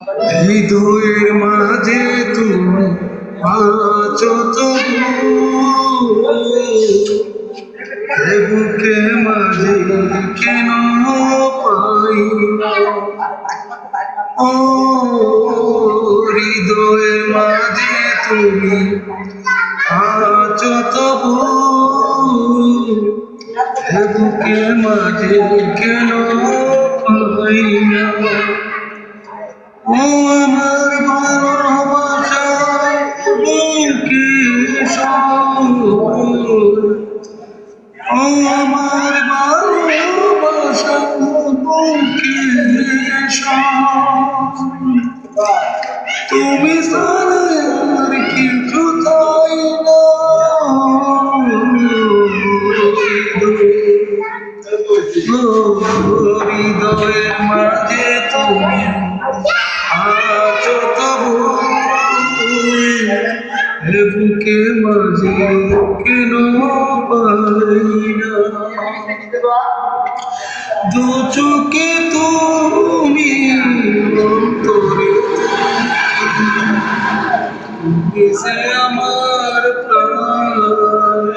হৃদয়ের মাঝে তুমি আছো তবু, এ বুকে মাঝে কেন পাই না? ও হৃদয়ের মাঝে তুমি আছো তবু, এ বুকে মাঝে কেন পাই না? ও আমার ভালোবাসা বুকে শোন, ও আমার ভালোবাসা বুকে শোন, তুমি ছাড়া আর কিছু চাই না। হৃদয়ের মাঝে তুমি আছো তবু, এ বুকে মাঝে কেন পাই না? দু চোখে তুমি অন্তরে, তুমি যে আমার প্রাণ।